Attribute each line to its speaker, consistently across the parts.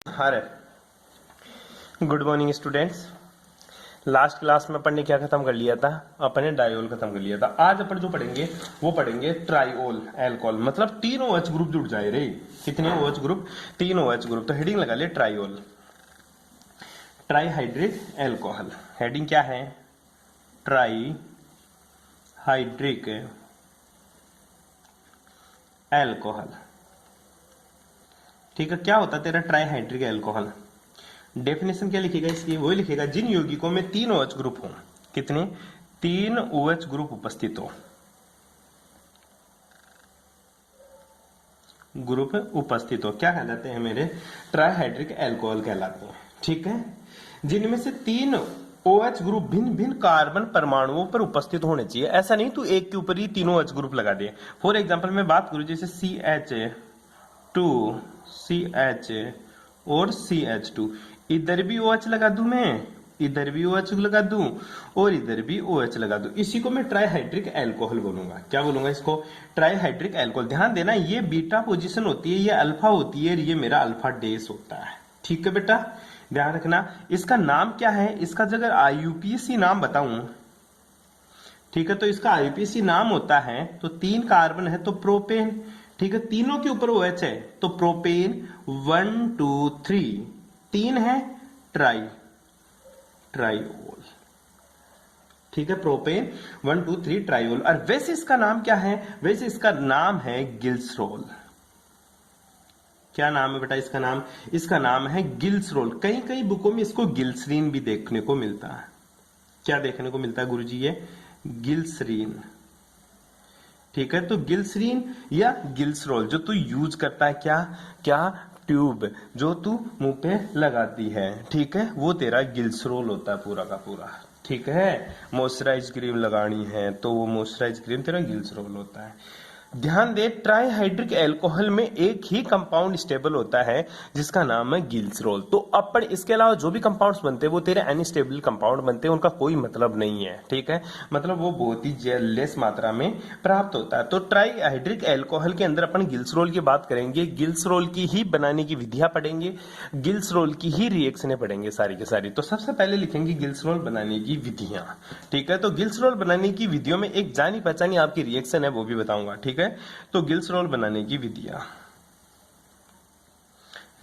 Speaker 1: अरे good morning students. Last class में अपन ने क्या खत्म कर लिया था? अपन ने डायोल खत्म कर लिया था। आज अपन जो पढ़ेंगे वो पढ़ेंगे ट्राइओल एल्कोहल, मतलब तीन OH ग्रुप जुड़ जाए रे। कितने OH ग्रुप? तीन OH ग्रुप। तो हेडिंग लगा ले ट्राइओल, ट्राईहाइड्रिक एल्कोहल। हेडिंग क्या है? Try hydric alcohol. ठीक है, क्या होता है तेरा ट्राईहाइड्रिक एल्कोहल? डेफिनेशन क्या लिखेगा इसकी? वही लिखेगा जिन यौगिकों में तीन OH ग्रुप हो। कितने? तीन OH ग्रुप उपस्थित हो। ग्रुप उपस्थित हो क्या कहलाते हैं मेरे? ट्राईहाइड्रिक एल्कोहल कहलाते हैं। ठीक है, जिनमें से तीन OH ग्रुप भिन्न भिन्न कार्बन परमाणुओं पर उपस्थित होने चाहिए। ऐसा नहीं तू एक के ऊपर ही तीनों OH ग्रुप लगा दे। फॉर एग्जाम्पल मैं बात करूं जैसे CH2 CH और CH2, इधर भी OH लगा दूं मैं, इधर भी OH लगा दूं और इधर भी OH लगा दूं, इसी को मैं ट्राईहाइड्रिक एल्कोहल बोलूंगा। क्या बोलूंगा इसको? Trihydric alcohol. ध्यान देना, ये बीटा पोजीशन होती है, ये अल्फा होती है, ये मेरा अल्फा डेस होता है। ठीक है बेटा, ध्यान रखना। इसका नाम क्या है? इसका अगर IUPAC नाम बताऊं, ठीक है, तो इसका IUPAC नाम होता है, तो तीन कार्बन है तो प्रोपेन। ठीक है, तीनों के ऊपर OH है तो प्रोपेन 1 2 3, तीन है ट्राइओल। ठीक है, प्रोपेन 1 2 3 ट्राइओल। और वैसे इसका नाम क्या है? वैसे इसका नाम है गिल्सरोल। क्या नाम है बेटा इसका नाम? इसका नाम है गिल्सरोल। कई कई बुकों में इसको गिल्सरीन भी देखने को मिलता है। क्या देखने को मिलता है गुरुजी? ये गिल्सरीन। ठीक है, तो गिल्सरीन या गिल्सरोल जो तू यूज करता है, क्या क्या ट्यूब जो तू मुंह पे लगाती है, ठीक है, वो तेरा गिल्सरोल होता है पूरा का पूरा। ठीक है, मॉइस्चराइज क्रीम लगानी है तो वो मॉइस्चराइज क्रीम तेरा गिल्सरोल होता है। ध्यान दे, ट्राईहाइड्रिक एल्कोहल में एक ही कंपाउंड स्टेबल होता है जिसका नाम है गिल्सरोल। तो अपन इसके अलावा जो भी कंपाउंड्स बनते हैं वो तेरे अनस्टेबल कंपाउंड बनते हैं, उनका कोई मतलब नहीं है। ठीक है, मतलब वो बहुत ही लेस मात्रा में प्राप्त होता है। तो ट्राईहाइड्रिक एल्कोहल के अंदर अपन गिल्सरोल की बात करेंगे, गिल्सरोल की ही बनाने की विधियां पढ़ेंगे, गिल्सरोल की ही रिएक्शनें पढ़ेंगे सारी की सारी। तो सबसे पहले लिखेंगे गिल्सरोल बनाने की विधियां। ठीक है, तो गिल्सरोल बनाने की विधियों में एक जानी पहचानी आपकी रिएक्शन है वो भी बताऊंगा। ठीक है, तो गिल्सरोल बनाने की विधियां,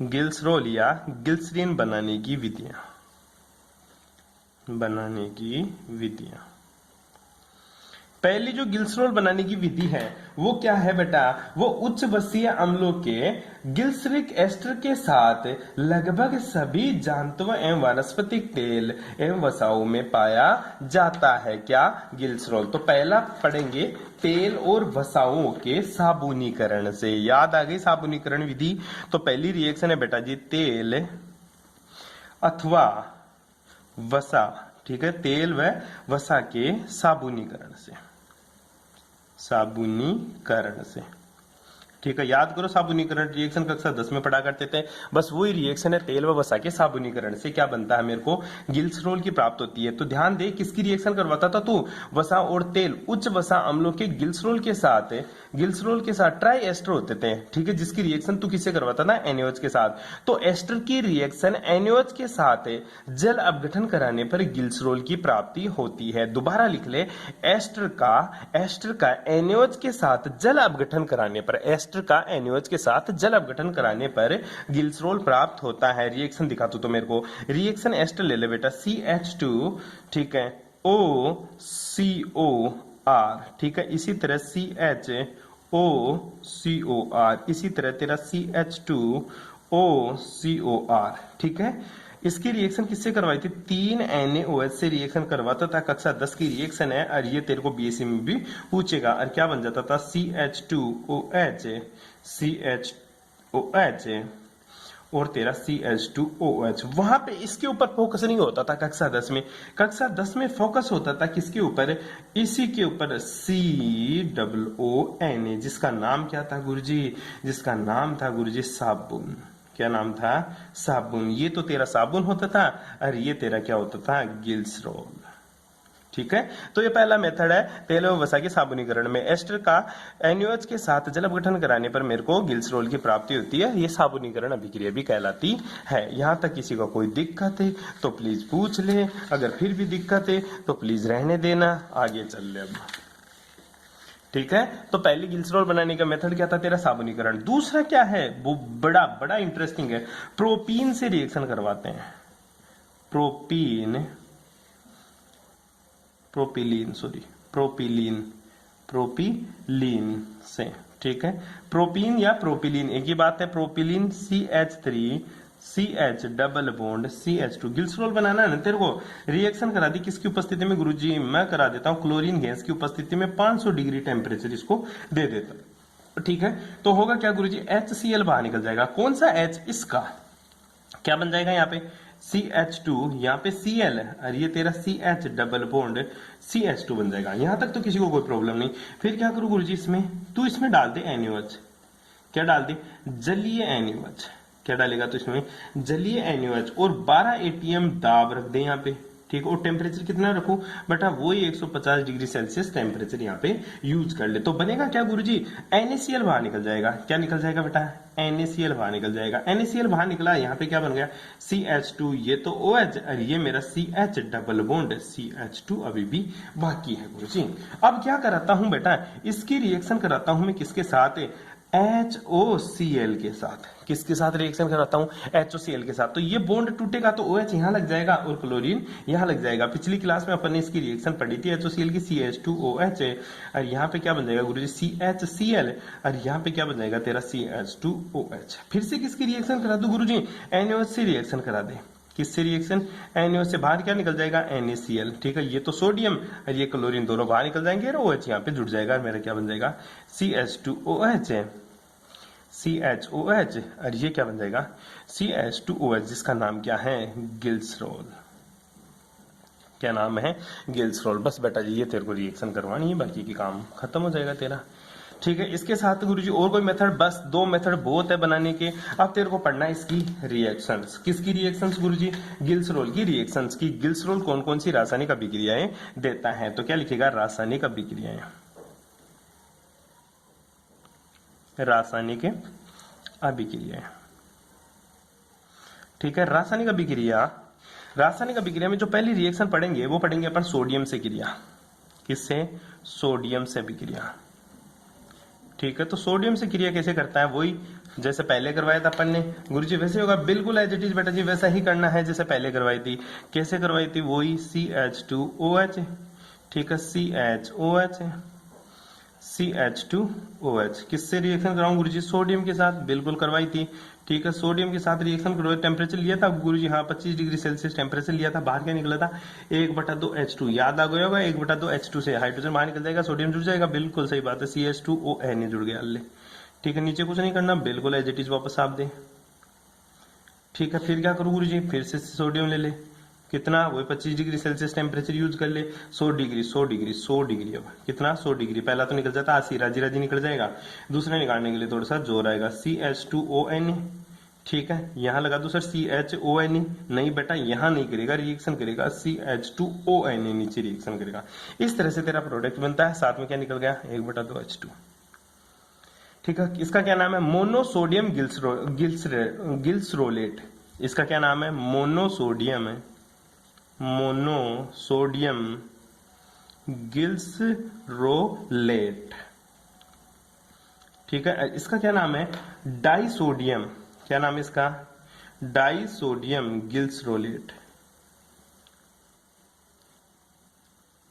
Speaker 1: गिल्सरोल या गिल्सरीन बनाने की विधियां, बनाने की विधियां। पहली जो गिल्सरोल बनाने की विधि है वो क्या है बेटा? वो उच्च वसीय अम्लों के गिल्सरिक एस्टर के साथ लगभग सभी जंतुओं एवं वानस्पतिक तेल एवं वसाओं में पाया जाता है। क्या? गिल्सरोल। तो पहला पढ़ेंगे तेल और वसाओं के साबुनीकरण से। याद आ गई साबुनीकरण विधि? तो पहली रिएक्शन है बेटा जी तेल अथवा वसा। ठीक है, तेल व वसा के साबुनीकरण से, साबुनीकरण से। ठीक है, याद करो साबुनीकरण रिएक्शन कक्षा 10 में पढ़ा करते थे। बस वही रिएक्शन है, तेल व वसा के साबुनीकरण से क्या बनता है? मेरे को गिल्सरोल की प्राप्त होती है। तो ध्यान दे, किसकी रिएक्शन करवाता था तू? वसा और तेल, उच्च वसा अम्लों के गिल्सरोल के साथ, गिल्सरोल के साथ ट्राई एस्टर होते थे। ठीक है, जिसकी रिएक्शन तू किससे करवाता था? NaOH के साथ। तो एस्टर की रिएक्शन NaOH के साथ जल अपघटन कराने पर गिल्सरोल की प्राप्ति होती है। दोबारा लिख ले, एस्टर का NaOH के साथ जल अपघटन कराने पर, एस्टर का NaOH के साथ जल अपघटन कराने पर गिल्सरोल प्राप्त होता है। रिएक्शन दिखा तू तो मेरे को। रिएक्शन एस्टर ले ले बेटा, CH2, ठीक है, OCOR, ठीक है, इसी तरह CHOCOR, इसी तरह तेरा CH2OCOR। ठीक है, इसकी रिएक्शन किससे करवाई थी? 3 NaOH से रिएक्शन करवाता था। कक्षा 10 की रिएक्शन है और ये तेरे को BSc में भी पूछेगा। और क्या बन जाता था? CH2OH और तेरा CH2OH। वहां पे इसके ऊपर फोकस नहीं होता था कक्षा 10 में। कक्षा 10 में फोकस होता था किसके ऊपर? इसी के ऊपर, COONA, जिसका नाम क्या था गुरुजी? जिसका नाम था गुरुजी साबुन। क्या नाम था? साबुन। ये तो तेरा साबुन होता था और ये तेरा क्या होता था? गिल्सरोल। ठीक है, तो ये पहला मेथड है तेल व वसा के साबुनीकरण में। एस्टर का NaOH के साथ जल अपघटन कराने पर मेरे को गिल्सरोल की प्राप्ति होती है। ये साबुनीकरण अभिक्रिया भी कहलाती है। यहाँ तक किसी को कोई दिक्कत है तो प्लीज पूछ ले, अगर फिर भी दिक्कत है तो प्लीज रहने देना, आगे चल ले अब। ठीक है, तो पहले गिल्सरोल बनाने का मेथड क्या था तेरा, साबुनीकरण। दूसरा क्या है, वो बड़ा बड़ा इंटरेस्टिंग है, प्रोपीन से रिएक्शन करवाते हैं। प्रोपिलीन से। ठीक है, प्रोपीन या प्रोपिलीन एक ही बात है। Propylene CH3 CH double bond CH2 गिल्सरोल बनाना है ना तेरे को, रिएक्शन करा दी किसकी उपस्थिति में गुरुजी, मैं करा देता हूं क्लोरीन गैस की उपस्थिति में 500 डिग्री टेम्परेचर इसको दे देता। ठीक है, तो होगा क्या गुरुजी, HCl बाहर निकल जाएगा। कौन सा H, इसका क्या बन जाएगा यहाँ पे CH2, यहाँ पे Cl है और ये तेरा CH डबल बॉन्ड CH2 बन जाएगा। यहां तक तो किसी को कोई प्रॉब्लम नहीं। फिर क्या करूं गुरुजी, इसमें तू इसमें डाल दे NaOH। क्या डाल दे, जलीय NaOH। क्या डालेगा तो इसमें जलीय NaOH और 12 atm दाब रख दे यहाँ पे। ठीक है, और टेम्परेचर कितना रखूं बेटा, वही 150 डिग्री सेल्सियस टेम्परेचर यहाँ पे यूज कर ले। तो बनेगा क्या गुरुजी, NaCl बाहर निकल जाएगा। क्या निकल जाएगा बेटा, NaCl बाहर निकल जाएगा। NaCl बाहर निकला, यहाँ पे क्या बन गया CH2, ये तो OH और ये मेरा CH डबल बॉन्ड CH2 अभी भी बाकी है गुरुजी। अब क्या कराता हूं बेटा, इसकी रिएक्शन कराता हूं मैं किसके साथ, HOCl के साथ। किसके साथ रिएक्शन कराता हूं, HOCl के साथ। तो ये बॉन्ड टूटेगा तो OH यहां लग जाएगा और क्लोरीन यहां लग जाएगा। पिछली क्लास में अपन ने इसकी रिएक्शन पढ़ी थी, HOCl की CH2OH और यहाँ पे क्या बन जाएगा गुरुजी CHCl और यहाँ पे क्या बन जाएगा तेरा CH2OH। फिर से किसकी रिएक्शन करा दो गुरुजी, NaOH से रिएक्शन करा दे। किससे रिएक्शन, NaOH से बाहर क्या निकल जाएगा NaCl। ठीक है, ये तो सोडियम और ये क्लोरीन दोनों बाहर निकल जाएंगे और OH यहाँ पे जुड़ जाएगा और मेरा क्या बन जाएगा CH2OH है, CHOH और ये क्या बन जाएगा CH2OH, जिसका नाम क्या है गिल्सरोल। क्या नाम है, गिल्सरोल। बस बेटा जी ये तेरे को रिएक्शन करवानी है, बाकी की काम खत्म हो जाएगा तेरा। ठीक है, इसके साथ गुरुजी और कोई मेथड, बस 2 मेथड बहुत है बनाने के। अब तेरे को पढ़ना है इसकी रिएक्शंस। किसकी रिएक्शंस गुरुजी, गिल्सरोल की रिएक्शंस की। गिल्सरोल कौन कौन सी रासायनिक अभिक्रियाएं देता है, तो क्या लिखेगा, रासायनिक अभिक्रियाएं। रासायनिक अभिक्रिया। ठीक है, रासायनिक अभिक्रिया में जो पहली रिएक्शन पढ़ेंगे वो पढ़ेंगे अपन सोडियम से क्रिया। किससे, सोडियम से अभिक्रिया। ठीक है, तो सोडियम से क्रिया कैसे करता है, वही जैसे पहले करवाया था अपन ने गुरुजी, वैसे होगा बिल्कुल एज इट इज बेटा जी, वैसा ही करना है जैसे पहले करवाई थी। कैसे करवाई थी, वही CH2OH। ठीक है, CH2OH किससे रिएक्शन कराऊं गुरुजी, सोडियम के साथ, बिल्कुल करवाई थी। ठीक है, सोडियम के साथ रिएक्शन करवाई। टेम्परेचर लिया था गुरुजी, हाँ 25 डिग्री सेल्सियस टेम्परेचर लिया था। बाहर क्या निकला था 1/2 H2, याद आ गया होगा। 1/2 H2 से हाइड्रोजन बाहर निकल जाएगा, सोडियम जुड़ जाएगा, बिल्कुल सही बात है। CH2ON जुड़ गया ले। ठीक है, नीचे कुछ नहीं करना, बिल्कुल एज इट इज वापस आप दे। ठीक है, फिर क्या करूं गुरुजी, फिर से सोडियम ले ले, कितना, वो 25 डिग्री सेल्सियस टेम्परेचर यूज कर ले। 100 डिग्री अब कितना, 100 डिग्री। पहला तो निकल जाता 80, राजी निकल जाएगा। दूसरा निकालने के लिए थोड़ा सा जोर आएगा, CH2ON। ठीक है, यहां लगा दो सर CHON, नहीं बेटा यहां नहीं करेगा, रिएक्शन करेगा CH2ON, नीचे रिएक्शन करेगा। इस तरह से तेरा प्रोडक्ट बनता है। साथ में क्या निकल गया, 1/2 H2। ठीक है, इसका क्या नाम है, मोनोसोडियम गिल्सरोलेट। इसका क्या नाम है, मोनोसोडियम गिल्सरोलेट। ठीक है, इसका क्या नाम है, डाइसोडियम। क्या नाम है इसका, डाइसोडियम गिल्सरोलेट।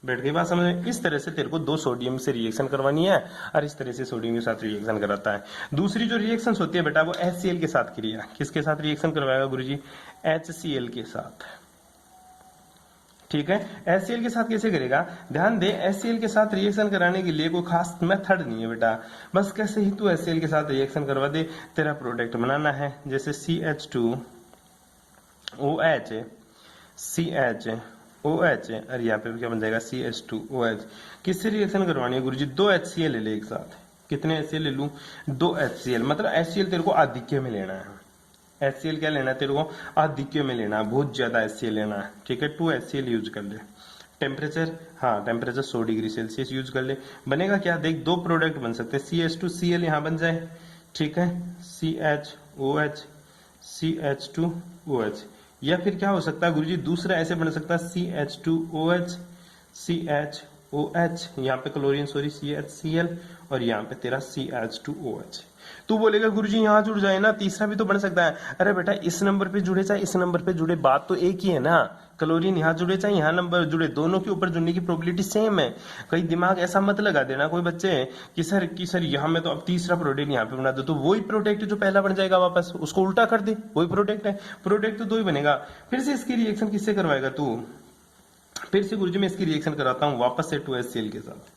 Speaker 1: बैठ गई बात समझ में। इस तरह से तेरे को 2 सोडियम से रिएक्शन करवानी है और इस तरह से सोडियम के साथ रिएक्शन कराता है। दूसरी जो रिएक्शन होती है बेटा वो HCl के साथ क्रिया। किसके साथ रिएक्शन करवाएगा गुरुजी, HCl के साथ। ठीक है, HCl के साथ कैसे करेगा, ध्यान दे, HCl के साथ रिएक्शन कराने के लिए कोई खास मेथड नहीं है बेटा, बस कैसे ही तू HCl के साथ रिएक्शन करवा दे, तेरा प्रोडक्ट बनाना है। जैसे CH2OH CHOH और यहाँ पे क्या बन जाएगा CH2OH। किससे रिएक्शन करवानी है गुरुजी, 2 HCl ले ले एक साथ। कितने HCl ले लूं, 2 HCl। मतलब HCl तेरे को आधिक्य में लेना है। HCl क्या लेना है तेरे को, आधिक्य में लेना है, बहुत ज्यादा HCl लेना है। ठीक है, 2 HCl यूज कर ले। टेम्परेचर, हाँ टेम्परेचर 100 डिग्री सेल्सियस यूज कर ले। बनेगा क्या, देख दो प्रोडक्ट बन सकते हैं, CH2Cl यहाँ बन जाए, ठीक है, CHOH CH2OH, या फिर क्या हो सकता है गुरुजी, दूसरा ऐसे बन सकता है CH2OH CHOH, यहाँ पे क्लोरीन सॉरी CHCl, और यहाँ पे तेरा CH2OH। तू बोलेगा गुरुजी यहाँ जुड़ जाए ना, तीसरा भी तो बन सकता है। अरे बेटा इस नंबर पे जुड़े चाहे इस नंबर पे जुड़े, बात तो एक ही है ना, क्लोरीन यहाँ जुड़े चाहे यहाँ नंबर जुड़े, दोनों के ऊपर जुड़ने की प्रोबेबिलिटी सेम है। कहीं दिमाग ऐसा मत लगा देना कोई बच्चे कि सर यहाँ में तो अब तीसरा प्रोडक्ट यहाँ पे बना दो, तो वही प्रोडक्ट जो पहला बन जाएगा वापस उसको उल्टा कर दे, वही प्रोडक्ट है, प्रोडक्ट तो दो ही बनेगा। फिर से इसकी रिएक्शन किससे करवाएगा तू, फिर से गुरुजी मैं इसकी रिएक्शन कराता हूँ वापस से 2HCl के साथ,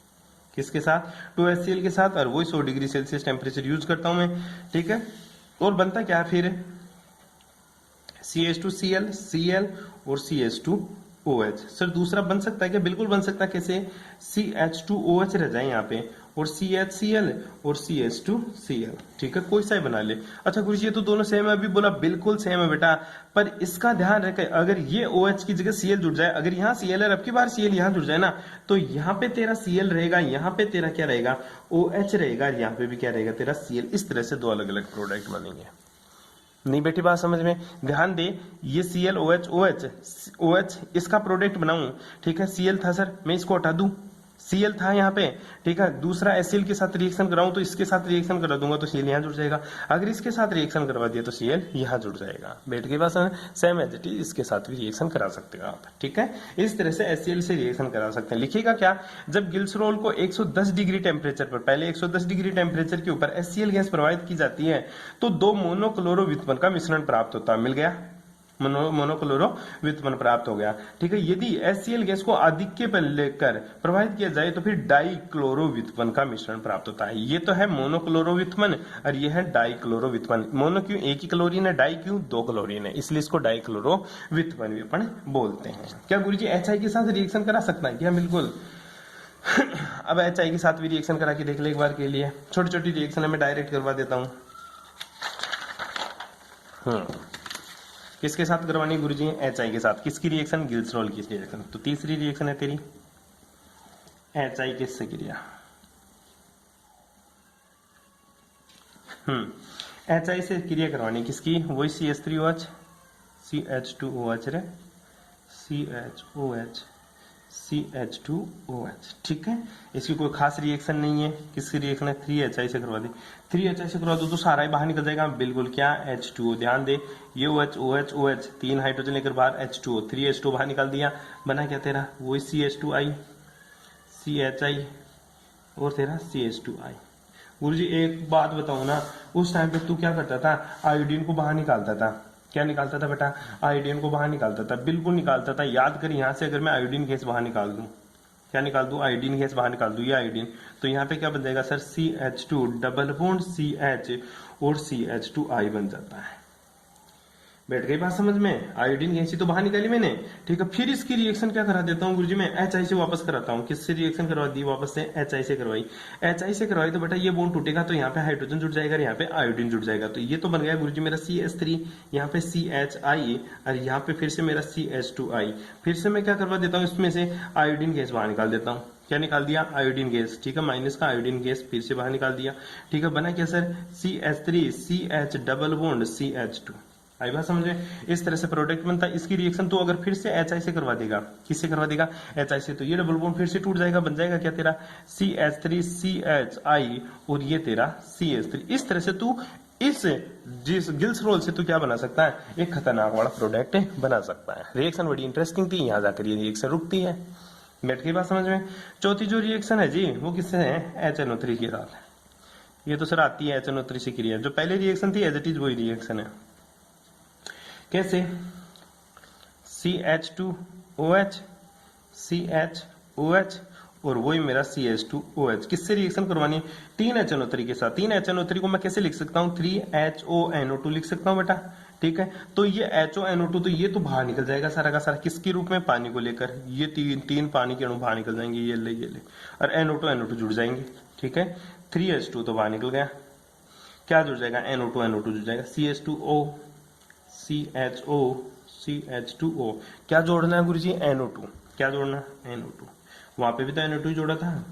Speaker 1: किसके साथ, 2HCl के साथ, और वही 100 डिग्री सेल्सियस टेम्परेचर यूज करता हूं मैं, ठीक है। और बनता क्या फिर, CH2Cl Cl और CH2OH। सर दूसरा बन सकता है क्या, बिल्कुल बन सकता है, कैसे, CH2OH रह जाए यहाँ पे, और CHCl और CH2Cl, ठीक है, कोई सा ही बना ले। अच्छा गुरुजी ये तो दोनों सेम है, अभी बोला बिल्कुल सेम है बेटा, पर इसका ध्यान रखे अगर ये OH की जगह Cl जुड़ जाए, अगर यहाँ Cl है, अब की बार Cl यहाँ जुड़ जाए ना, तो यहाँ पे तेरा Cl रहेगा, यहाँ पे तेरा क्या रहेगा, OH रहेगा, यहाँ पे भी क्या रहेगा तेरा Cl। इस तरह से दो अलग अलग प्रोडक्ट बनेंगे। नहीं बेटी बात समझ में, ध्यान दे, ये ClOH इसका प्रोडक्ट बनाऊं, ठीक है, Cl था सर, मैं इसको हटा दूं, Cl था यहाँ पे, ठीक है, दूसरा HCl के साथ रिएक्शन कराऊं तो इसके साथ रिएक्शन करा दूंगा तो Cl यहाँ जुड़ जाएगा, अगर इसके साथ रिएक्शन करवा दिया तो Cl यहाँ जुड़ जाएगा। बेट के पास सेम एज इट इज इसके साथ भी रिएक्शन करा सकते हो आप, ठीक है, इस तरह से HCl से रिएक्शन करा सकते हैं। लिखिएगा क्या, जब ग्लिसरॉल को 110 डिग्री टेम्परेचर पर, पहले 110 डिग्री टेम्परेचर के ऊपर HCl गैस प्रवाहित की जाती है तो दो मोनोक्लोरो व्युत्पन्न का मिश्रण प्राप्त होता है, मिल गया, मोनोक्लोरो व्युत्पन्न प्राप्त हो गया, ठीक है। यदि HCl गैस को आधिक्य पर लेकर प्रवाहित किया जाए तो फिर डाइक्लोरो व्युत्पन्न का मिश्रण प्राप्त होता है। ये तो है मोनोक्लोरो व्युत्पन्न और ये है डाइक्लोरो व्युत्पन्न। मोनो क्यों, एक ही क्लोरीन है, डाई क्यों, दो क्लोरीन है, इसलिए इसको डाइक्लोरो व्युत्पन्न भी अपन बोलते हैं। क्या गुरुजी HI के साथ रिएक्शन करा सकता है क्या, बिल्कुल। अब HI के साथ भी रिएक्शन करा के देख ले एक बार के लिए, छोटी छोटी रिएक्शन है मैं डायरेक्ट करवा देता हूँ। किसके साथ करवानी गुरुजी, HI के साथ, किसकी रिएक्शन, ग्लिसरॉल की रिएक्शन। तो तीसरी रिएक्शन है तेरी HI किससे क्रिया, HI से क्रिया करवानी किसकी, वही CH3OH CH2OH रे, CHOH CH2OH, ठीक है, इसकी कोई खास रिएक्शन नहीं है। किसकी रिएक्शन है, 3HI से करवा दे, 3HI से करवा दो तो सारा ही बाहर निकल जाएगा, बिल्कुल, क्या, H2O, ध्यान दे, ये OH OH OH, तीन हाइड्रोजन लेकर बाहर, H2O, 3H2 बाहर निकाल दिया, बना क्या तेरा, वही CH2I CHI और तेरा CH2I। गुरुजी एक बात बताओ ना, उस टाइम पे तू क्या करता था, आयोडीन को बाहर निकालता था, क्या निकालता था बेटा, आयोडीन को बाहर निकालता था, बिल्कुल निकालता था। याद कर, यहां से अगर मैं आयोडीन गैस बाहर निकाल दूं, क्या निकाल दूं, आयोडीन गैस बाहर निकाल दूं, ये आयोडीन, तो यहाँ पे क्या बन जाएगा sir, CH2 double bond CH और CH2I बन जाता है। बैठ गई बात समझ में, आयोडीन गैस तो बाहर निकाली मैंने, ठीक है। फिर इसकी रिएक्शन क्या करा देता हूँ गुरुजी, मैं HI से वापस कराता हूँ। किससे रिएक्शन करवा दी, वापस से HI से करवाई, HI से करवाई तो बेटा ये बॉन्ड टूटेगा तो यहाँ पे हाइड्रोजन जुड़ जाएगा, यहाँ पे आयोडीन जुड़ जाएगा, तो ये तो बन गया गुरुजी मेरा CH3, यहाँ पे CHI और यहाँ पे फिर से मेरा CH2I। फिर से मैं क्या करवा देता हूँ, इसमें से आयोडीन गैस बाहर निकाल देता हूँ, क्या निकाल दिया, आयोडीन गैस, ठीक है, माइनस का आयोडीन गैस फिर से बाहर निकाल दिया, ठीक है, बना क्या sir, CH3 CH double bond CH2। आई बात समझ में, इस तरह से प्रोडक्ट बनता है। इसकी रिएक्शन तो अगर फिर से HI से करवा देगा, किससे करवा देगा, HI से, तो ये डबल बॉन्ड फिर से टूट जाएगा, बन जाएगा क्या तेरा CH3 CHI और ये तेरा CH3। इस तरह से तू इस जिस ग्लिसरॉल से तू क्या बना सकता है, एक खतरनाक वाला प्रोडक्ट बना सकता है। रिएक्शन बड़ी इंटरेस्टिंग थी, यहाँ जाकर ये रिएक्शन रुकती है। बैठ की बात समझ में। चौथी जो रिएक्शन है जी वो किससे है, HNO3 के साथ। ये तो सर आती है HNO3 से क्रिया, जो पहले रिएक्शन थी एज इट इज वही रिएक्शन है। कैसे, CH2OH CHOH और वही मेरा CH2OH, किससे रिएक्शन करवानी, 3HNO3 के साथ। 3HNO3 को मैं कैसे लिख सकता हूँ, 3HONO2 लिख सकता हूँ बेटा, ठीक है। तो ये HONO2 तो ये तो बाहर निकल जाएगा सारा का सारा, किसके रूप में, पानी को लेकर, ये तीन पानी के अणु बाहर निकल जाएंगे, ये ले और NO2 जुड़ जाएंगे, ठीक है। 3H2 तो बाहर निकल गया, क्या जुड़ जाएगा, NO2 जुड़ जाएगा, CH2O CHO CH2O, क्या जोड़ना है गुरुजी, NO2, क्या जोड़ना, NO2, वहां पे भी तो NO2 जोड़ा था,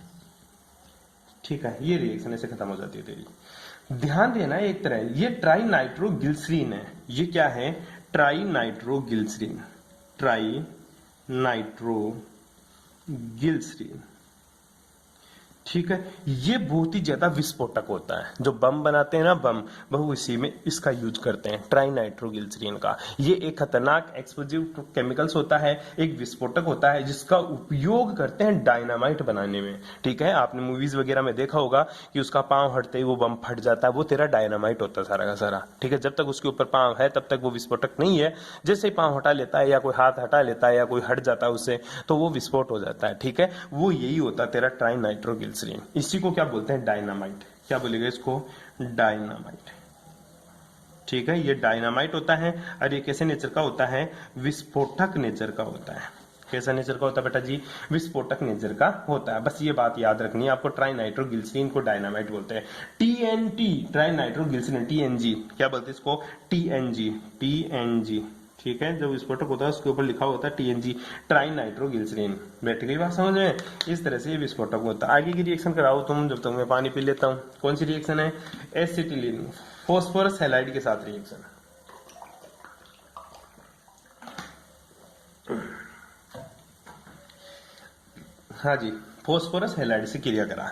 Speaker 1: ठीक है। ये रिएक्शन ऐसे खत्म हो जाती है तेरी। ध्यान देना एक तरह ये ट्राई नाइट्रोग्लिसरीन है, ये क्या है, ट्राई नाइट्रोग्लिसरीन, ट्राई नाइट्रोग्लिसरीन, ठीक है। ये बहुत ही ज्यादा विस्फोटक होता है, जो बम बनाते हैं ना बम, वह इसी में इसका यूज करते हैं, ट्राई नाइट्रोग्लिसरीन का। ये एक खतरनाक एक्सप्लोजिव केमिकल्स होता है, एक विस्फोटक होता है जिसका उपयोग करते हैं डायनामाइट बनाने में, ठीक है। आपने मूवीज वगैरह में देखा होगा कि उसका पांव हटते ही वो बम फट जाता है, वो तेरा डायनामाइट होता है सारा का सारा, ठीक है। जब तक उसके ऊपर पांव है तब तक वो विस्फोटक नहीं है, जैसे ही पांव हटा लेता है या कोई हाथ हटा लेता है या कोई हट जाता है उससे, तो वो विस्फोट हो जाता है, ठीक है। वो यही होता है तेरा ट्राई नाइट्रोग्लिसरीन। इसी को क्या बोलते हैं, डायनामाइट। क्या बोलेगा इसको, डायनामाइट, ठीक है। ये डायनामाइट होता है और ये कैसे नेचर का होता है, विस्फोटक नेचर का होता है। कैसा नेचर का होता है बेटा जी, विस्फोटक नेचर का होता है। बस ये बात याद रखनी है आपको, ट्राई नाइट्रोग्लिसरीन को डायनामाइट बोलते हैं। TNT, ट्राई नाइट्रोग्लिसरीन, TNG क्या बोलते हैं इसको, TNG, ठीक है। जब विस्फोटक होता है उसके ऊपर लिखा होता है TNG, ट्राई नाइट्रोग्लिसरीन। बैठ गई बात समझ में, इस तरह से ये विस्फोटक होता है। आगे की रिएक्शन कराओ तुम, जब तक मैं पानी पी लेता हूँ। कौन सी रिएक्शन है, एसिटिलीन फॉस्फोरस हैलाइड के साथ रिएक्शन। हाँ जी, फॉस्फोरस हैलाइड से क्रिया करा।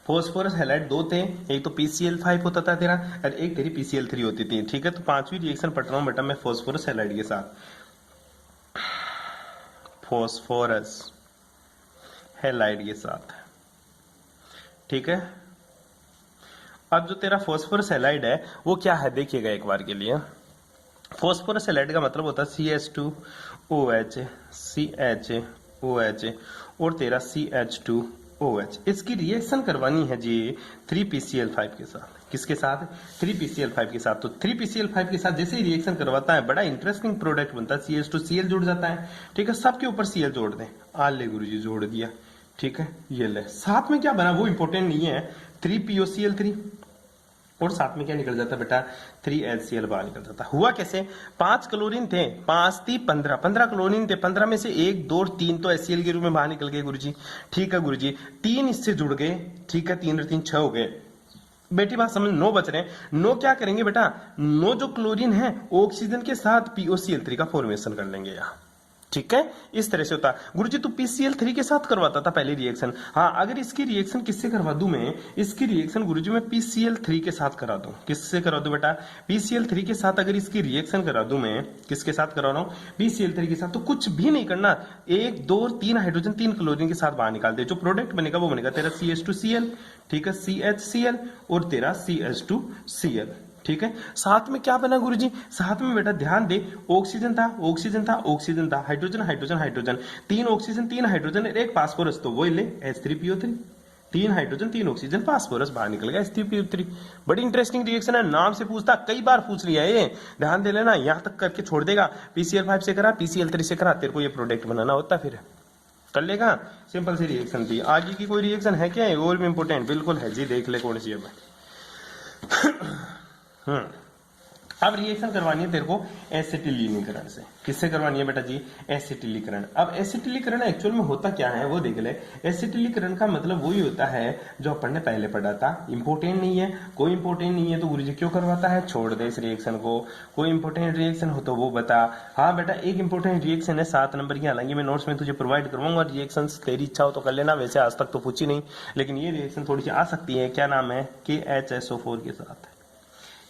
Speaker 1: फॉस्फोरस हैलाइड दो थे, एक तो PCl5 होता था तेरा और एक तेरी PCl3 होती थी, ठीक है। तो पांचवी रिएक्शन पढ़ रहा हूं बेटा मैं फॉस्फोरस हैलाइड के साथ, फॉस्फोरस हैलाइड के साथ, ठीक है। अब जो तेरा फॉस्फोरस हैलाइड है वो क्या है देखिएगा एक बार के लिए। फॉस्फोरस हैलाइड का मतलब होता है CH2OH, CHOH और तेरा CH2OH। इसकी रिएक्शन करवानी है जी 3PCl5 के साथ। किसके साथ, 3PCl5 के साथ। तो 3PCl5 के साथ जैसे ही रिएक्शन करवाता है बड़ा इंटरेस्टिंग प्रोडक्ट बनता है, CH2Cl जुड़ जाता है, ठीक है। सबके ऊपर Cl जोड़ दें, आ ले गुरुजी जोड़ दिया, ठीक है। ये ले, साथ में क्या बना वो इंपॉर्टेंट नहीं है, 3POCl3 और साथ में क्या निकल जाता बेटा, 3HCl बाहर निकल जाता। हुआ कैसे, 5 क्लोरीन थे, 5 थी 15 क्लोरीन थे, 15 में से 1 2 और 3 तो HCl के रूप में बाहर निकल गए गुरुजी, ठीक है गुरुजी। 3 इससे जुड़ गए, ठीक है, 3 और 3 6 हो गए। बेटी बात समझ, 9 बच रहे हैं। 9 क्या करेंगे बेटा, 9 जो क्लोरीन है ऑक्सीजन के साथ POCl3 का फॉर्मेशन कर लेंगे यहाँ, ठीक है। इस तरह से होता गुरुजी। तो PCl3 के साथ करवाता था पहले रिएक्शन। हाँ, अगर इसकी रिएक्शन किससे करवा दूं मैं, इसकी रिएक्शन गुरुजी मैं PCl3 के साथ करा दूं। किससे करा दूं बेटा, PCl3 के साथ अगर इसकी रिएक्शन करा दूं मैं, किसके साथ करा रहा हूं, PCl3 के साथ। तो कुछ भी नहीं करना, 1 2 और 3 हाइड्रोजन 3 क्लोरीन के साथ बाहर निकाल दे, जो प्रोडक्ट बनेगा वो बनेगा तेरा CH2Cl, ठीक है, CHCl और तेरा CH2Cl, ठीक है। साथ में क्या बना गुरुजी, साथ में बेटा ध्यान दे, ऑक्सीजन था, ऑक्सीजन था, ऑक्सीजन था, hydrogen hydrogen hydrogen, 3 oxygen 3 hydrogen और 1 फास्फोरस, तो वो ले H3PO3, 3 हाइड्रोजन 3 ऑक्सीजन फास्फोरस बाहर निकल गया H3PO3। बड़ी इंटरेस्टिंग रिएक्शन है, नाम से पूछता, कई बार पूछ लिया ये, ध्यान दे लेना, यहां तक करके छोड़ देगा। PCl5 से करा, PCl3 से करा, तेरे को ये प्रोडक्ट बनाना होता फिर कर लेगा। सिंपल सी रिएक्शन थी। आगे की कोई रिएक्शन है क्या, और भी इंपोर्टेंट बिल्कुल है जी, देख ले कौन सी है। अब रिएक्शन करवानी है तेरे को एसिटिलीकरण से। किससे करवानी है बेटा जी, एसिटिलीकरण। अब एसिटिलीकरण एक्चुअल में होता क्या है वो देख ले। एसिटिलीकरण का मतलब वही होता है जो अपन ने पहले पढ़ा था। इंपोर्टेंट नहीं है, कोई इंपोर्टेंट नहीं है तो गुरुजी क्यों करवाता है, छोड़ दे इस रिएक्शन को। कोई इंपोर्टेंट रिएक्शन हो तो वो बता। हाँ बेटा, एक इंपोर्टेंट रिएक्शन है 7 नंबर की, हालांकि मैं नोट्स में तुझे प्रोवाइड करवाऊंगा। रिएक्शन तेरी इच्छा हो तो कर लेना, वैसे आज तक तो पूछी नहीं, लेकिन ये रिएक्शन थोड़ी सी आ सकती है। क्या नाम है, KHSO4 के साथ।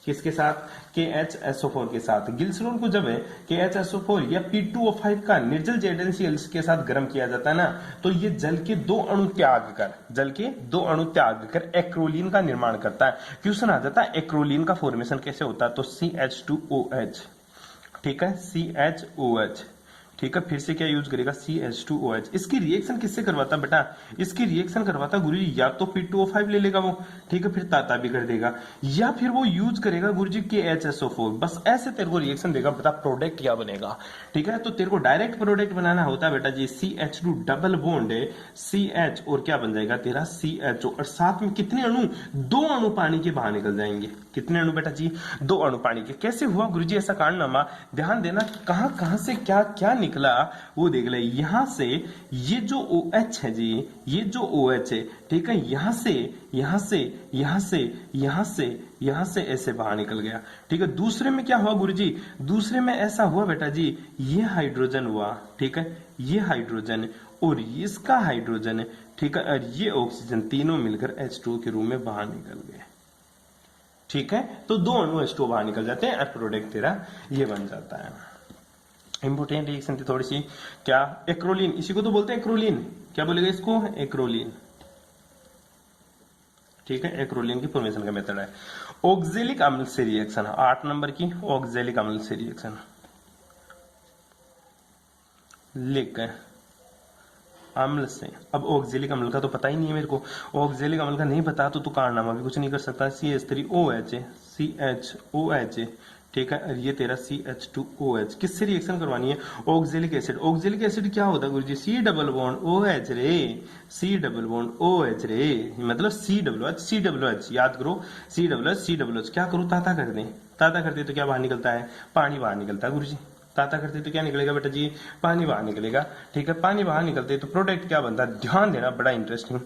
Speaker 1: किसके साथ, KHSO4 के साथ। ग्लिसरॉल को जब KHSO4 या P2O5 का निर्जल ZnCl के साथ गर्म किया जाता है ना, तो ये जल के 2 अणु त्याग कर एक्रोलीन का निर्माण करता है। क्वेश्चन आ जाता है एक्रोलीन का फॉर्मेशन कैसे होता है, तो CH2OH, ठीक है, CHOH, ठीक है। फिर से क्या यूज करेगा, CH2OH। इसकी रिएक्शन किससे करवाता बेटा, इसकी रिएक्शन करवाता गुरुजी या तो P2O5 ले लेगा वो, ठीक है, फिर ताता भी कर देगा, या फिर वो यूज करेगा गुरुजी KHSO4। बस ऐसे तेरे को रिएक्शन देगा, बता प्रोडक्ट क्या बनेगा, ठीक है। तो तेरे को डायरेक्ट प्रोडक्ट बनाना होता है बेटा जी, CH2 डबल बॉन्ड है CH और क्या बन जाएगा तेरा CHO, और साथ में कितने अणु, 2 अणु पानी के बाहर निकल जाएंगे। कितने अणु बेटा जी, 2 अणु पानी के। कैसे हुआ गुरुजी ऐसा कारनामा, ध्यान देना, कहां कहां से क्या क्या निकला वो देख ले। यहां से ये जो OH है जी, ये जो OH है, ठीक है, यहां से यहां से यहां से यहां से यहां से ऐसे बाहर निकल गया, ठीक है। दूसरे में क्या हुआ गुरुजी? दूसरे में ऐसा हुआ बेटा जी, ये हाइड्रोजन हुआ, ठीक है, ये हाइड्रोजन और इसका हाइड्रोजन है, ठीक है, और ये ऑक्सीजन, तीनों मिलकर H2O के रूप में बाहर निकल गए, ठीक है। तो दो अणु H2O बाहर निकल जाते हैं और प्रोडक्ट तेरा ये बन जाता है। इंपोर्टेंट रिएक्शन थी थोड़ी सी, क्या? एक्रोलीन, इसी को तो बोलते हैं एक्रोलीन। क्या बोलेगा इसको? एक्रोलीन, ठीक है। एक्रोलीन की फॉर्मेशन का मेथड है। ऑक्जेलिक अम्ल से रिएक्शन, 8 नंबर की ऑक्जेलिक अम्ल से रिएक्शन लिख अम्ल से। अब ऑक्जेलिक अम्ल का तो पता ही नहीं है मेरे को, ऑक्जेलिक अम्ल का नहीं पता तो तू कारनामा भी कुछ नहीं कर सकता। CH3OH है, CHOH है, ठीक है, और ये तेरा CH2OH। किससे रिएक्शन करवानी है? Oxalic acid. ऑक्जेलिक एसिड क्या होता है गुरुजी? C डबल बॉन्ड OH रे, C डबल बॉन्ड OH रे, मतलब COOH याद करो, COOH। क्या करूं? ताता कर दें, ताता करते तो क्या बाहर निकलता है? पानी बाहर निकलता है गुरुजी। ताता करते तो क्या निकलेगा बेटा जी? पानी बाहर निकलेगा, ठीक है। पानी बाहर निकलते तो प्रोडक्ट क्या बनता है? ध्यान देना, बड़ा इंटरेस्टिंग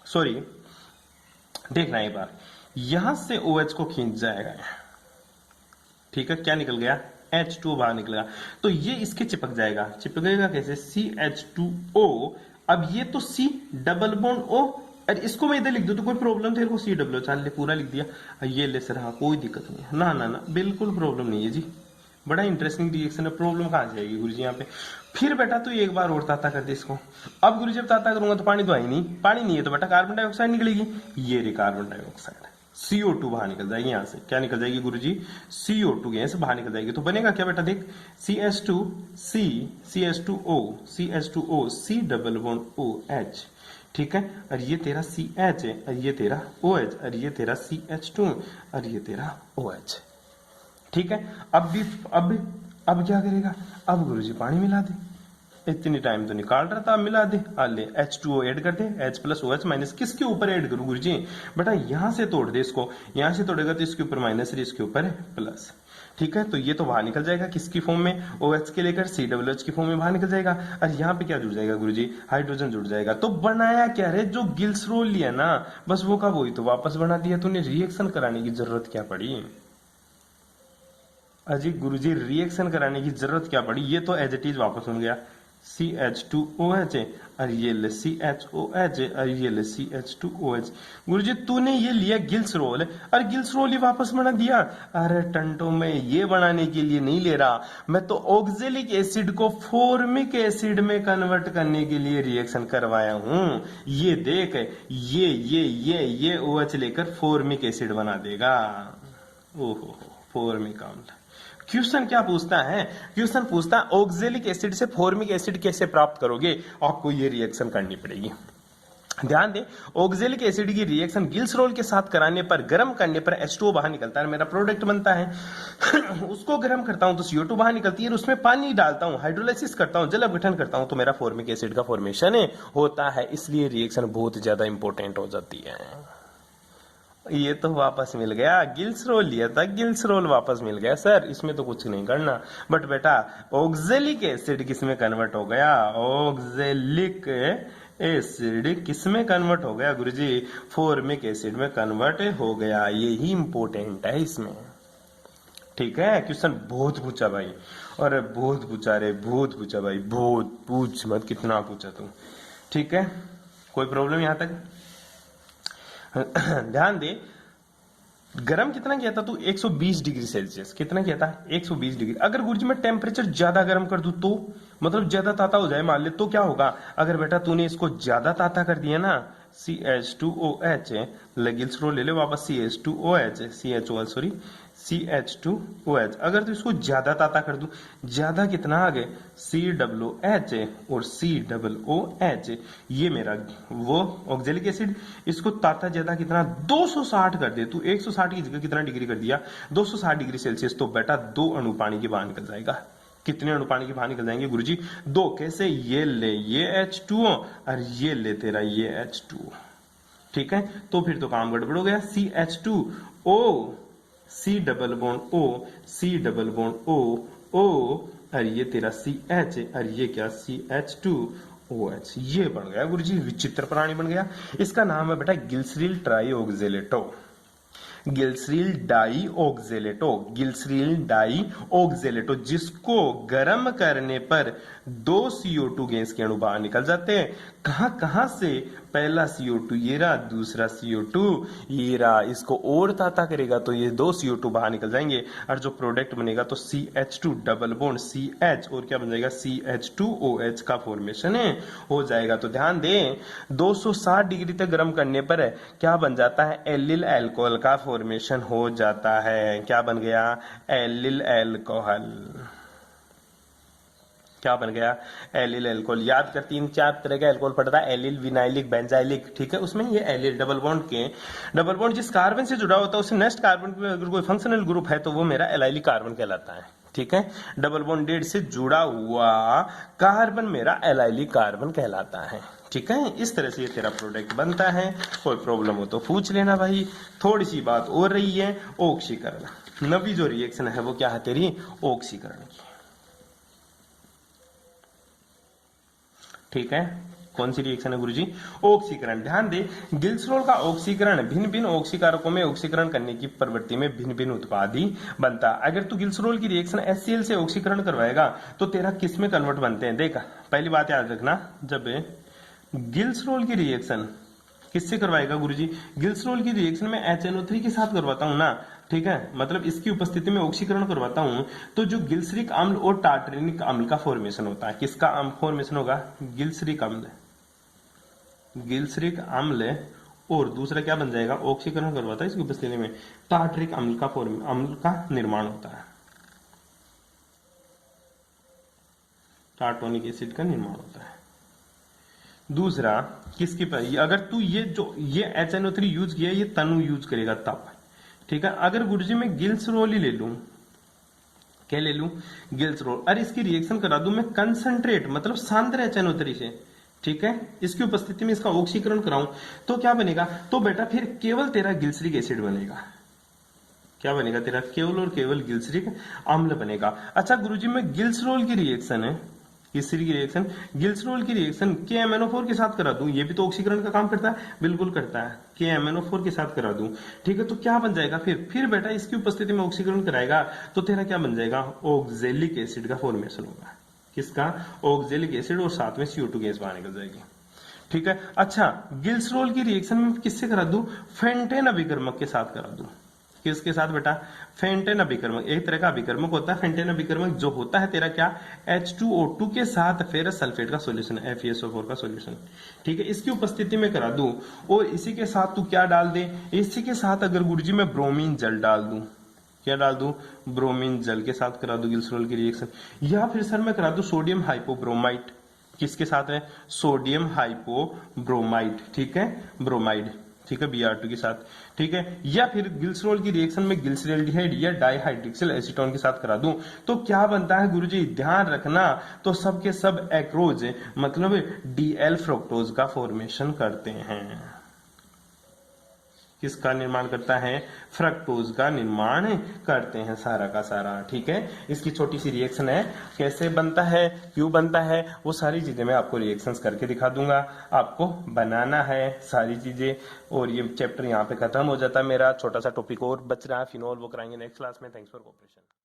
Speaker 1: सॉरी, देखना एक बार, यहां से OH को खींच जाएगा, ठीक है, क्या निकल गया? H2O बाहर निकलेगा, तो ये इसके चिपक जाएगा। चिपकेगा कैसे? CH2O। अब ये तो C डबल बॉन्ड O, अरे इसको मैं इधर लिख दूं तो कोई प्रॉब्लम तेरे को? CW, चल ले पूरा लिख दिया, ये ले सर, हाँ कोई दिक्कत नहीं है, ना ना ना बिल्कुल प्रॉब्लम नहीं है जी। बड़ा इंटरेस्टिंग रिएक्शन है, प्रॉब्लम कहां से आएगी गुरुजी यहाँ पे? फिर बेटा तू एक बार और ताता कर दे इसको। अब गुरुजी जब ताता करूंगा तो पानी तो आई नहीं, पानी नहीं है तो बेटा कार्बन डाइऑक्साइड निकलेगी, ये रे कार्बन डाइऑक्साइड, CO2 बाहर निकल जाएगी यहाँ से। क्या निकल जाएगी गुरुजी? CO2 यहाँ से बाहर निकल जाएगी, तो बनेगा क्या बेटा? देख, CH2 C, CH2O, CH2O, C double bond OH, ठीक है, और ये तेरा CH है, और ये तेरा OH, और ये तेरा CH2, और ये तेरा OH, ठीक है। अब क्या करेगा? अब गुरुजी पानी मिला दे, इतनी टाइम तो निकाल रहा था, मिला दे, ले H2O ऐड कर दे, H प्लस OH माइनस, किसके ऊपर ऐड करूं गुरुजी? बेटा यहां से तोड़ दे इसको, यहां से तोड़ेगा तो इसके ऊपर माइनस और इसके ऊपर प्लस, ठीक है। तो ये तो बाहर निकल जाएगा, किसकी फॉर्म में? OH के लेकर COOH की फॉर्म में बाहर निकल जाएगा, और यहाँ पे क्या जुड़ जाएगा गुरुजी? हाइड्रोजन जुड़ जाएगा। तो बनाया क्या रे? जो गिल्सरोल लिया ना, बस वो का वही तो वापस बना दिया तूने। रिएक्शन कराने की जरूरत क्या पड़ी अजी गुरुजी? रिएक्शन कराने की जरूरत क्या पड़ी? ये तो एज इट इज वापस बन गया, CH2OH है, और ये ले CHOH है, और ये ले CH2OH। गुरुजी तूने ये लिया गिल्सरोल, और गिल्सरोल ही वापस बना दिया। अरे टंटो, मैं ये बनाने के लिए नहीं ले रहा, मैं तो ऑक्जेलिक एसिड को फॉर्मिक एसिड में कन्वर्ट करने के लिए रिएक्शन करवाया हूं। ये देख, ये OH लेकर फॉर्मिक एसिड बना देगा। ओहो, फॉर्मिक अम्ल। क्वेश्चन क्या पूछता है? क्वेश्चन पूछता है ऑक्जेलिक एसिड से फॉर्मिक एसिड कैसे प्राप्त करोगे? आपको ये रिएक्शन करनी पड़ेगी। ध्यान दे, ऑक्जेलिक एसिड की रिएक्शन गिल्सरोल के साथ कराने पर, गर्म करने पर H2O बाहर निकलता है, मेरा प्रोडक्ट बनता है। उसको गर्म करता हूं तो CO2 बाहर निकलती है, और उसमें पानी डालता हूं, हाइड्रोलाइसिस करता हूं, जल अपघटन करता हूं, तो मेरा फॉर्मिक एसिड का फॉर्मेशन होता है। इसलिए रिएक्शन बहुत ज्यादा इंपॉर्टेंट हो जाती है। ये तो वापस मिल गया, गिल्सरोल लिया था, गिल्सरोल वापस मिल गया सर, इसमें तो कुछ नहीं करना। बट बेटा ऑक्जेलिक एसिड किसमें कन्वर्ट हो गया? ऑक्जेलिक एसिड किसमें कन्वर्ट हो गया गुरुजी? फॉर्मिक एसिड में कन्वर्ट हो गया। यही इंपॉर्टेंट है इसमें, ठीक है। क्वेश्चन बहुत पूछा भाई, और बहुत पूछा रे, बहुत पूछा भाई, बहुत पूछ मत, कितना पूछा तू, ठीक है। कोई प्रॉब्लम यहां तक? ध्यान दे, गरम कितना किया था तू? 120 डिग्री सेल्सियस। कितना किया था? 120 डिग्री। अगर गुरुजी मैं टेम्परेचर ज्यादा गर्म कर दूं तो, मतलब ज्यादा ताता हो जाए मान ले, तो क्या होगा? अगर बेटा तूने इसको ज्यादा ताता कर दिया ना, CH2OH गिल्सरोल ले ले वापस, CH2OH, अगर तो इसको ज्यादा ताता कर दूं, ज्यादा कितना आ गए? COOH और COOH, ये मेरा वो ऑक्जेलिक एसिड। इसको ताता ज्यादा कितना? 260 कर दे तू, 160 की जगह कितना डिग्री कर दिया? 260 डिग्री सेल्सियस। तो बेटा 2 अणु पानी के बाहर निकल जाएगा। कितने अणु पानी के बाहर निकल जाएंगे गुरुजी? 2। कैसे? ये ले ये H2O, और ये ले तेरा ये H2O, ठीक है। तो फिर तो काम गड़बड़ हो गया। CH2O, C double bond O, C double bond O, O और ये तेरा CH और ये क्या CH2OH। ये बन गया गुरुजी विचित्र प्राणी बन गया। इसका नाम है बेटा गिल्सरील ट्राईऑक्जेलेटो, गिल्सरील डाईऑक्जेलेटो, गिल्सरील डाईऑक्जेलेटो, जिसको गर्म करने पर 2 CO2 गैस के अणु बाहर निकल जाते हैं। कहां कहां से? पहला CO2 ये रहा, दूसरा CO2 ये रहा। इसको और ताता करेगा तो ये 2 CO2 बाहर निकल जाएंगे और जो प्रोडक्ट बनेगा तो CH2 डबल बॉन्ड CH और क्या बन जाएगा CH2OH का फॉर्मेशन है हो जाएगा। तो ध्यान दें 260 डिग्री तक गर्म करने पर क्या बन जाता है? एलिल अल्कोहल का फॉर्मेशन हो जाता है। क्या बन गया? Allyl alcohol. क्या बन गया? Allyl alcohol. याद कर 3-4 तरह का अल्कोहल पड़ता है, एलिल, विनाइलिक, बेंजाइलिक, ठीक है। उसमें ये एलिल डबल बॉन्ड जिस कार्बन से जुड़ा होता है उससे नेक्स्ट कार्बन में अगर कोई फंक्शनल ग्रुप है तो वो मेरा एलाइलिक कार्बन कहलाता है, ठीक है। डबल बॉन्डेड से जुड़ा हुआ कार्बन मेरा एलाइलिक कार्बन कहलाता है, ठीक है। इस तरह से ये तेरा प्रोडक्ट बनता है। कोई प्रॉब्लम हो तो पूछ लेना भाई। थोड़ी सी बात और रही है ऑक्सीकरण। नवी जो रिएक्शन है वो क्या है तेरी? ऑक्सीकरण की, ठीक है। कौन सी रिएक्शन है गुरुजी? ऑक्सीकरण। ध्यान दे गिल्सरोल का ऑक्सीकरण भिन्न भिन्न ऑक्सीकारकों में ऑक्सीकरण करने की प्रवृत्ति में भिन्न भिन्न उत्पाद ही बनता। अगर तू गिल्सरोल की रिएक्शन HCl से ऑक्सीकरण करवाएगा तो तेरा किस में कन्वर्ट बनते हैं? देखा पहली बात याद रखना, जब गिल्सरोल की रिएक्शन किससे करवाएगा गुरुजी? गिल्सरोल की रिएक्शन में HNO3 के साथ करवाता हूं ना, ठीक है। मतलब इसकी उपस्थिति में ऑक्सीकरण करवाता हूं तो जो गिल्सरिक अम्ल और टार्टरिनिक अम्ल का फॉर्मेशन होता है। किसका फॉर्मेशन होगा? गिल्सरिक अम्ल, गिल्सरिक अम्ल। और दूसरा क्या बन जाएगा? ऑक्सीकरण करवाता है इसकी उपस्थिति में टार्टरिक अम्ल का निर्माण होता है, टार्टोनिक एसिड का निर्माण होता है। दूसरा किसकी पर? अगर तू ये HNO3 यूज किया, ये तनु यूज करेगा तब, ठीक है। अगर गुरुजी मैं गिल्सरोल ही ले लूं, क्या ले लूं? गिल्सरोल, अरे इसकी रिएक्शन करा दूं मैं कंसंट्रेट मतलब सांद्र HNO3 से, ठीक है। इसकी उपस्थिति में इसका ऑक्सीकरण कराऊं तो क्या बनेगा? तो बेटा फिर केवल तेरा गिल्सरिक एसिड बनेगा। क्या बनेगा तेरा? केवल और केवल गिल्सरिक अम्ल बनेगा। अच्छा गुरुजी मैं गिल्सरोल की रिएक्शन है, किसकी रिएक्शन? गिल्सरोल की रिएक्शन KMnO4 के साथ करा दूं, ये भी तो ऑक्सीकरण का काम करता है, बिल्कुल करता है। KMnO4 के साथ करा दूं, ठीक है। तो क्या बन जाएगा फिर बेटा इसकी उपस्थिति में ऑक्सीकरण कराएगा तो तेरा क्या बन जाएगा? ऑक्जेलिक एसिड का फॉर्मेशन होगा। किसका? ऑक्जेलिक एसिड, और साथ में CO2 गैस बाहर निकल जाएगी, ठीक है। अच्छा गिल्सरोल की रिएक्शन में किससे करा दूं? फेंटेन अभिकर्मक के साथ करा दूं। किसके साथ बेटा? फेंटेन अभिकर्मक। एक तरह का अभिकर्मक होता है फेंटेन अभिकर्मक, जो होता है तेरा क्या? H2O2 के साथ फेरस सल्फेट का सॉल्यूशन, FeSO4 का सॉल्यूशन, ठीक है। इसकी उपस्थिति में करा दूं और इसी के साथ तू क्या डाल दे? इसी के साथ अगर गुरुजी मैं ब्रोमीन जल डाल दूं, क्या डाल दूं? ब्रोमीन जल के साथ करा दूं गिल्सरोल की रिएक्शन। या फिर सर मैं करा दूं सोडियम हाइपोब्रोमाइड। किसके साथ है? सोडियम हाइपोब्रोमाइड, ठीक है, ब्रोमाइड, ठीक है, Br2 के साथ, ठीक है। या फिर गिल्सरोल की रिएक्शन में ग्लिसरॉल्डिहाइड या डाइहाइड्रोक्सिल एसीटोन के साथ करा दूं तो क्या बनता है गुरुजी? ध्यान रखना, तो सबके सब एक्रोज मतलब DL फ्रुक्टोज का फॉर्मेशन करते हैं। किसका निर्माण करता है? फ्रक्टोज का निर्माण करते हैं सारा का सारा, ठीक है। इसकी छोटी सी रिएक्शन है, कैसे बनता है, क्यों बनता है, वो सारी चीजें मैं आपको रिएक्शंस करके दिखा दूंगा। आपको बनाना है सारी चीजें, और ये चैप्टर यहाँ पे खत्म हो जाता है मेरा। छोटा सा टॉपिक और बच रहा है फिनॉल, वो कराएंगे नेक्स्ट क्लास में। Thanks for cooperation.